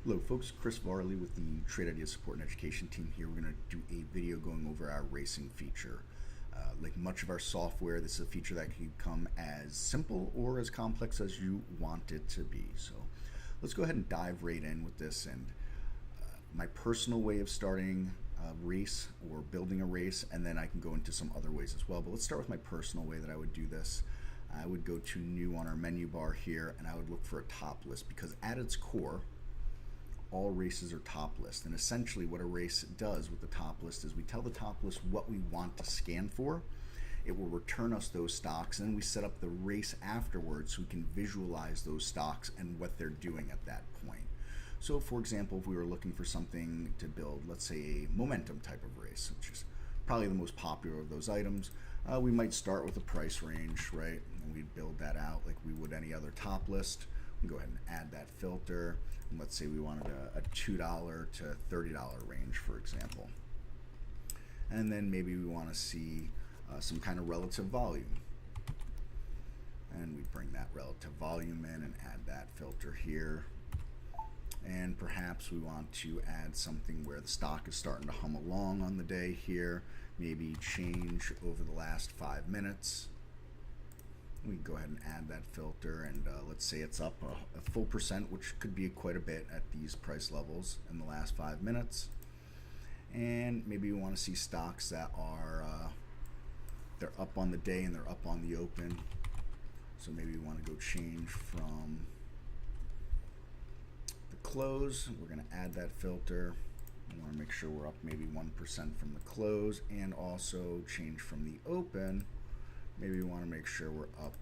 Hello folks, Chris Varley with the Trade Ideas Support and Education team here. We're going to do a video going over our racing feature. Like much of our software, this is a feature that can become as simple or as complex as you want it to be. So let's go ahead and dive right in with this. And my personal way of starting a race or building a race, and then I can go into some other ways as well. But let's start with my personal way that I would do this. I would go to New on our menu bar here, and I would look for a top list, because at its core, all races are top list. And essentially what a race does with the top list is we tell the top list what we want to scan for. It will return us those stocks, and then we set up the race afterwards so we can visualize those stocks and what they're doing at that point. So for example, if we were looking for something to build, let's say a momentum type of race, which is probably the most popular of those items, we might start with a price range, right? And we'd build that out like we would any other top list. We go ahead and add that filter. And let's say we wanted a $2 to $30 range, for example. And then maybe we want to see some kind of relative volume. And we bring that relative volume in and add that filter here. And perhaps we want to add something where the stock is starting to hum along on the day here. Maybe change over the last 5 minutes. We can go ahead and add that filter, and let's say it's up a full percent, which could be quite a bit at these price levels in the last 5 minutes. And maybe we want to see stocks that are they're up on the day and they're up on the open. So maybe we want to go change from the close. We're going to add that filter. We want to make sure we're up maybe 1% from the close, and also change from the open. Maybe we want to make sure we're up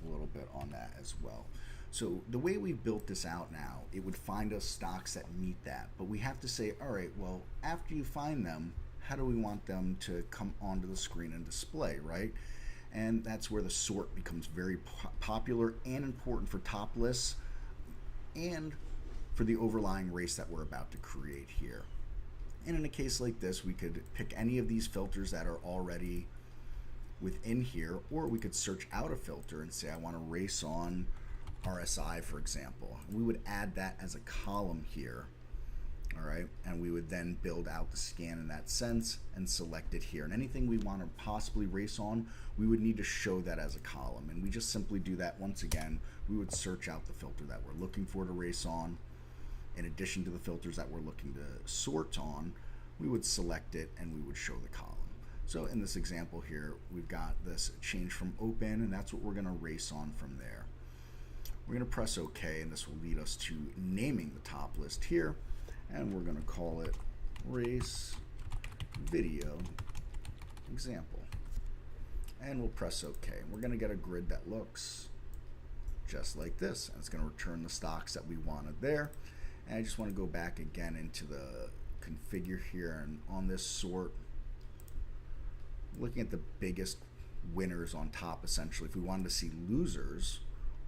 a little bit on that as well. So the way we built this out now, it would find us stocks that meet that. But we have to say, all right, well, after you find them, how do we want them to come onto the screen and display, right? And that's where the sort becomes very popular and important for top lists and for the overlying race that we're about to create here. And in a case like this, we could pick any of these filters that are already within here, or we could search out a filter and say I want to race on RSI, for example. We would add that as a column here, all right, and we would then build out the scan in that sense and select it here. And anything we want to possibly race on, we would need to show that as a column, and we just simply do that. Once again, we would search out the filter that we're looking for to race on. In addition to the filters that we're looking to sort on, we would select it and we would show the column. So in this example here, we've got this change from open, and that's what we're going to race on from there. We're going to press OK, and this will lead us to naming the top list here, and we're going to call it race video example. And we'll press OK. We're going to get a grid that looks just like this, and it's going to return the stocks that we wanted there. And I just want to go back again into the configure here, and on this sort, looking at the biggest winners on top. Essentially, if we wanted to see losers,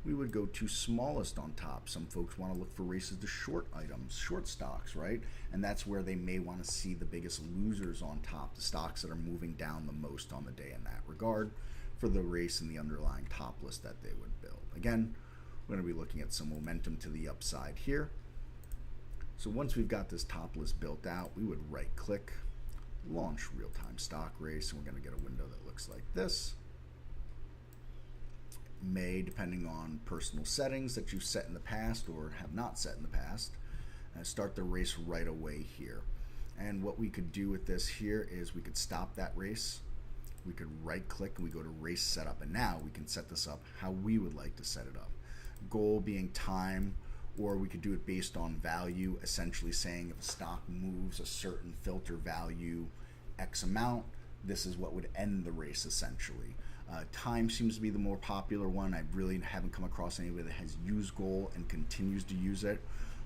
we would go to smallest on top. Some folks want to look for races to short items, short stocks, right? And that's where they may want to see the biggest losers on top, the stocks that are moving down the most on the day in that regard for the race and the underlying top list that they would build. Again, we're going to be looking at some momentum to the upside here. So once we've got this top list built out, we would right click, launch real-time stock race, and we're going to get a window that looks like this. May, depending on personal settings that you've set in the past or have not set in the past, start the race right away here. And what we could do with this here is we could stop that race. We could right click and we go to race setup, and now we can set this up how we would like to set it up. Goal being time, or we could do it based on value, essentially saying if a stock moves a certain filter value X amount, this is what would end the race essentially. Time seems to be the more popular one. I really haven't come across anybody that has used goal and continues to use it,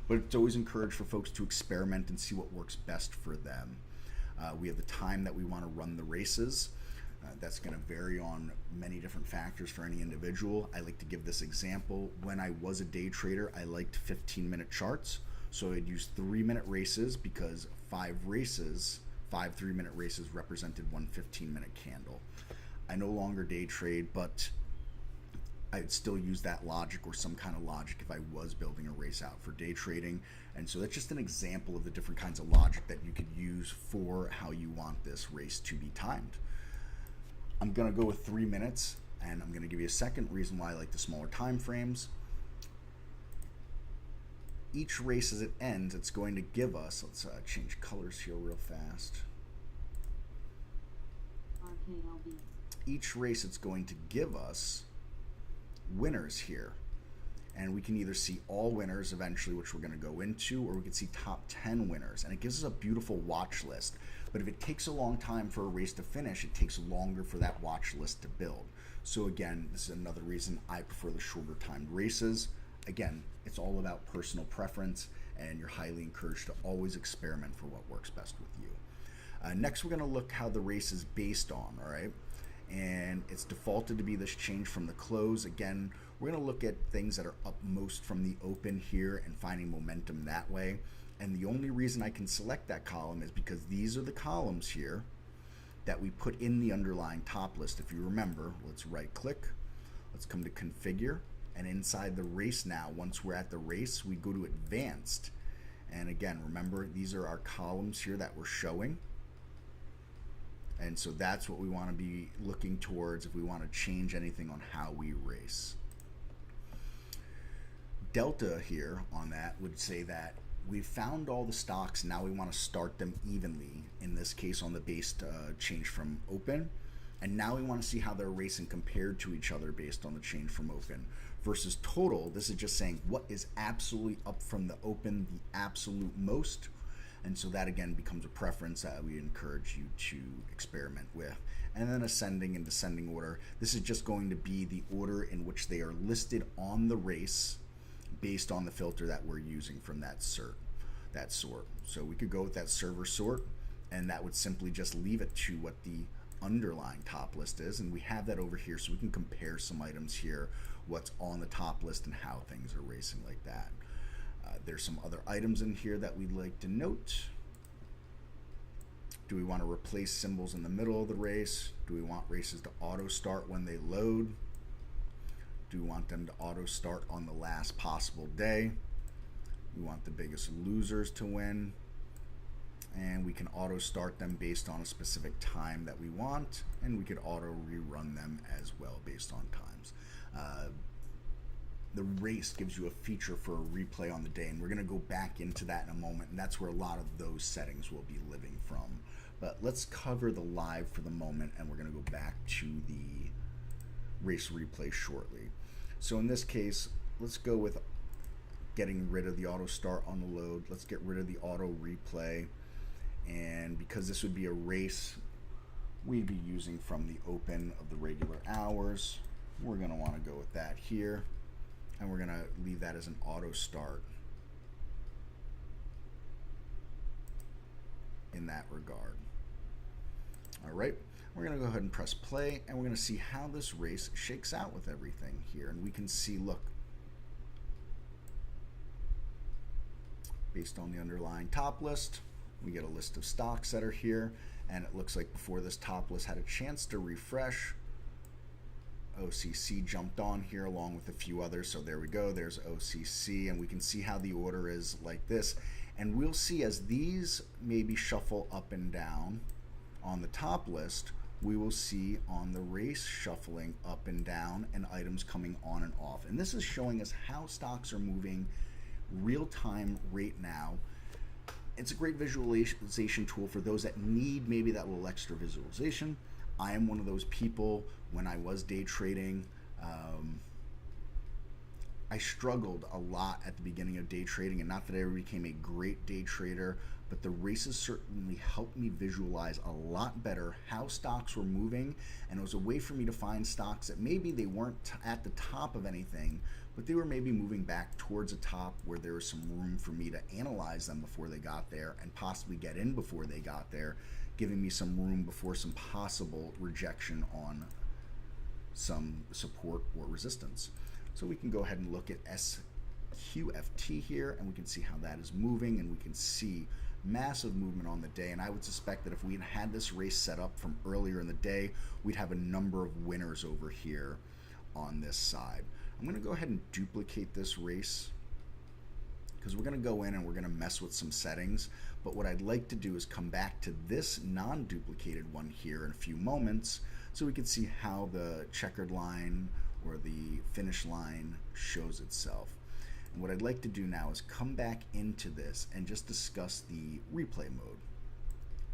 but it's always encouraged for folks to experiment and see what works best for them. We have the time that we want to run the races. That's going to vary on many different factors for any individual. I like to give this example. When I was a day trader, I liked 15-minute charts. So I'd use 3-minute races, because 5 3-minute races represented one 15-minute candle. I no longer day trade, but I'd still use that logic or some kind of logic if I was building a race out for day trading. And so that's just an example of the different kinds of logic that you could use for how you want this race to be timed. I'm going to go with 3 minutes, and I'm going to give you a second reason why I like the smaller time frames. Each race as it ends, it's going to give us, let's change colors here real fast. Each race it's going to give us winners here, and we can either see all winners eventually, which we're going to go into, or we can see top 10 winners, and it gives us a beautiful watch list. But if it takes a long time for a race to finish, it takes longer for that watch list to build. So again, this is another reason I prefer the shorter timed races. Again, it's all about personal preference, and you're highly encouraged to always experiment for what works best with you. Next, we're going to look how the race is based on, all right? And it's defaulted to be this change from the close. Again, we're going to look at things that are up most from the open here and finding momentum that way. And the only reason I can select that column is because these are the columns here that we put in the underlying top list. If you remember, let's right click, let's come to configure, and inside the race now, once we're at the race, we go to advanced. And again, remember, these are our columns here that we're showing. And so that's what we want to be looking towards if we want to change anything on how we race. Delta here on that would say that we've found all the stocks, now we want to start them evenly, in this case on the base change from open. And now we want to see how they're racing compared to each other based on the change from open. Versus total, this is just saying what is absolutely up from the open, the absolute most. And so that again becomes a preference that we encourage you to experiment with. And then ascending and descending order. This is just going to be the order in which they are listed on the race based on the filter that we're using from that sort. So we could go with that server sort, and that would simply just leave it to what the underlying top list is. And we have that over here so we can compare some items here, what's on the top list and how things are racing like that. There's some other items in here that we'd like to note. Do we want to replace symbols in the middle of the race? Do we want races to auto start when they load? Do we want them to auto start on the last possible day? We want the biggest losers to win. And we can auto start them based on a specific time that we want, and we could auto rerun them as well based on times. The race gives you a feature for a replay on the day, and we're going to go back into that in a moment, and that's where a lot of those settings will be living from. But let's cover the live for the moment, and we're going to go back to the race replay shortly. So in this case, let's go with getting rid of the auto start on the load. Let's get rid of the auto replay, and because this would be a race we'd be using from the open of the regular hours, we're going to want to go with that here. And we're going to leave that as an auto start in that regard. All right, we're going to go ahead and press play, and we're going to see how this race shakes out with everything here. And we can see, look, based on the underlying top list, we get a list of stocks that are here. And it looks like before this top list had a chance to refresh, OCC jumped on here along with a few others. So there we go, there's OCC, and we can see how the order is like this. And we'll see as these maybe shuffle up and down on the top list, we will see on the race shuffling up and down and items coming on and off. And this is showing us how stocks are moving real time right now. It's a great visualization tool for those that need maybe that little extra visualization. I am one of those people. When I was day trading, I struggled a lot at the beginning of day trading, and not that I ever became a great day trader, but the races certainly helped me visualize a lot better how stocks were moving, and it was a way for me to find stocks that maybe they weren't at the top of anything, but they were maybe moving back towards the top where there was some room for me to analyze them before they got there and possibly get in before they got there, giving me some room before some possible rejection on some support or resistance. So we can go ahead and look at SQFT here, and we can see how that is moving, and we can see massive movement on the day. And I would suspect that if we had this race set up from earlier in the day, we'd have a number of winners over here on this side. I'm going to go ahead and duplicate this race because we're going to go in and we're going to mess with some settings. But what I'd like to do is come back to this non-duplicated one here in a few moments so we can see how the checkered line or the finish line shows itself. And what I'd like to do now is come back into this and just discuss the replay mode.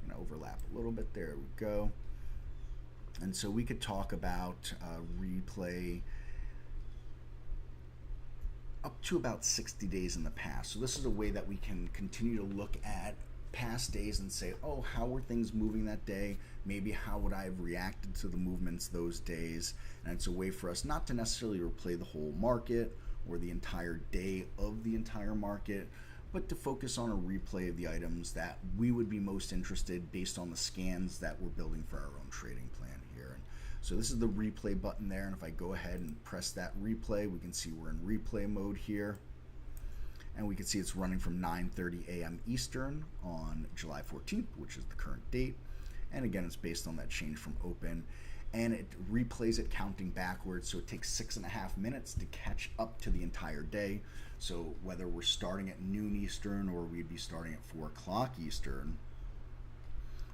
I'm going to overlap a little bit. There we go. And so we could talk about replay up to about 60 days in the past. So this is a way that we can continue to look at past days and say, oh, how were things moving that day? Maybe how would I have reacted to the movements those days? And it's a way for us not to necessarily replay the whole market or the entire day of the entire market, but to focus on a replay of the items that we would be most interested based on the scans that we're building for our own trading plan here. And so this is the replay button there, and if I go ahead and press that replay, we can see we're in replay mode here. And we can see it's running from 9:30 a.m. Eastern on July 14th, which is the current date. And again, it's based on that change from open. And it replays it counting backwards, so it takes 6.5 minutes to catch up to the entire day. So whether we're starting at noon Eastern or we'd be starting at 4 o'clock Eastern,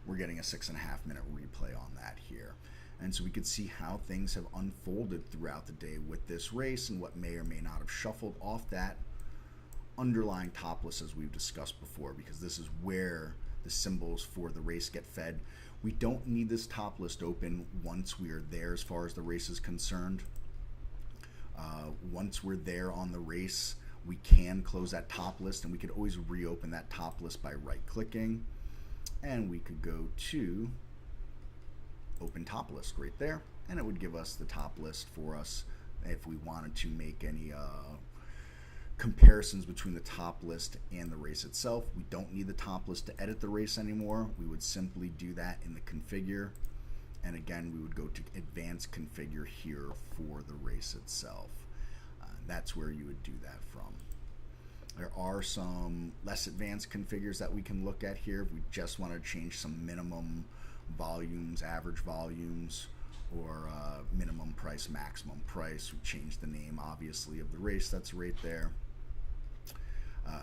we're getting a 6.5 minute replay on that here. And so we could see how things have unfolded throughout the day with this race and what may or may not have shuffled off that underlying top list as we've discussed before, because this is where the symbols for the race get fed. We don't need this top list open once we are there as far as the race is concerned. Once we're there on the race, we can close that top list, and we could always reopen that top list by right clicking, and we could go to open top list right there, and it would give us the top list for us if we wanted to make any comparisons between the top list and the race itself. We don't need the top list to edit the race anymore. We would simply do that in the configure, and again we would go to advanced configure here for the race itself. That's where you would do that from. There are some less advanced configures that we can look at here if we just want to change some minimum volumes, average volumes, or minimum price, maximum price. We change the name obviously of the race that's right there.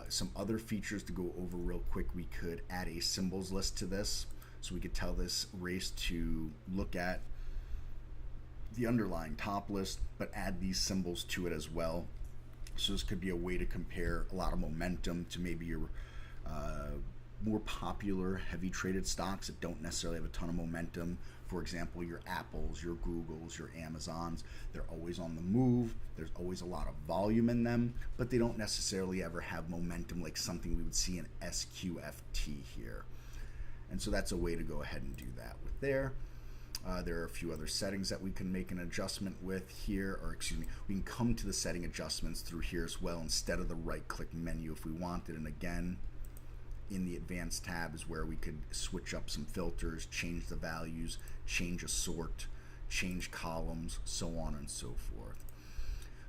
Some other features to go over real quick, we could add a symbols list to this, so we could tell this race to look at the underlying top list but add these symbols to it as well. So this could be a way to compare a lot of momentum to maybe your more popular heavy traded stocks that don't necessarily have a ton of momentum. For example, your Apples, your Googles, your Amazons, they're always on the move. There's always a lot of volume in them, but they don't necessarily ever have momentum like something we would see in SQFT here. And so that's a way to go ahead and do that with there. There are a few other settings that we can make an adjustment with here, or excuse me, we can come to the setting adjustments through here as well instead of the right click menu if we wanted. And again, in the advanced tab is where we could switch up some filters, change the values, change a sort, change columns, so on and so forth.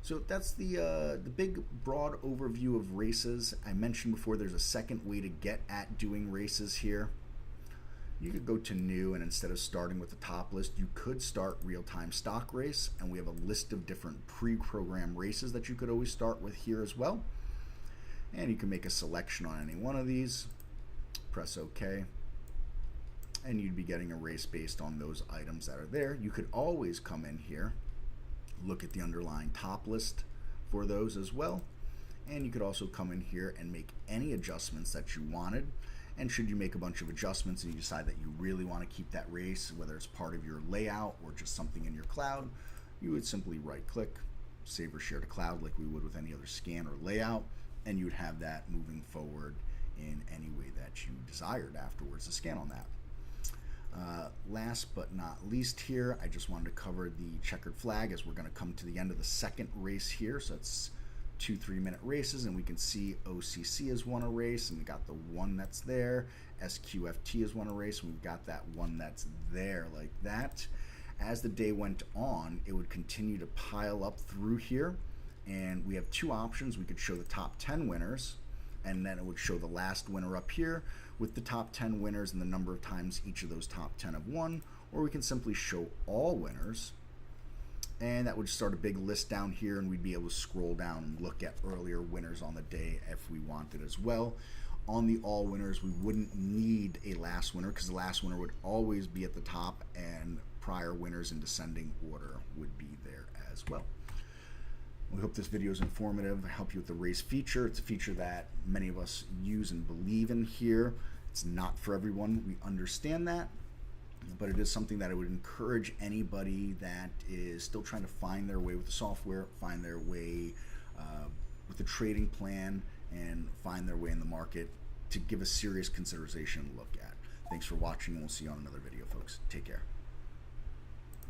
So that's the big broad overview of races. I mentioned before there's a second way to get at doing races here. You could go to new, and instead of starting with the top list, you could start real-time stock race, and we have a list of different pre-programmed races that you could always start with here as well. And you can make a selection on any one of these, press OK, and you'd be getting a race based on those items that are there. You could always come in here, look at the underlying top list for those as well, and you could also come in here and make any adjustments that you wanted. And should you make a bunch of adjustments and you decide that you really want to keep that race, whether it's part of your layout or just something in your cloud, you would simply right click, save or share to cloud like we would with any other scan or layout, and you would have that moving forward in any way that you desired afterwards to scan on that. Last but not least here, I just wanted to cover the checkered flag as we're going to come to the end of the second race here. So it's 2 3-minute races, and we can see OCC has won a race, and we got the one that's there. SQFT has won a race, and we've got that one that's there like that. As the day went on, it would continue to pile up through here, and we have two options. We could show the top 10 winners, and then it would show the last winner up here with the top 10 winners and the number of times each of those top 10 have won, or we can simply show all winners, and that would start a big list down here, and we'd be able to scroll down and look at earlier winners on the day if we wanted as well. On the all winners, we wouldn't need a last winner because the last winner would always be at the top, and prior winners in descending order would be there as well. We hope this video is informative, help you with the race feature. It's a feature that many of us use and believe in here. It's not for everyone, we understand that, but it is something that I would encourage anybody that is still trying to find their way with the software, find their way with the trading plan, and find their way in the market to give a serious consideration and look at. Thanks for watching, and we'll see you on another video, folks. Take care.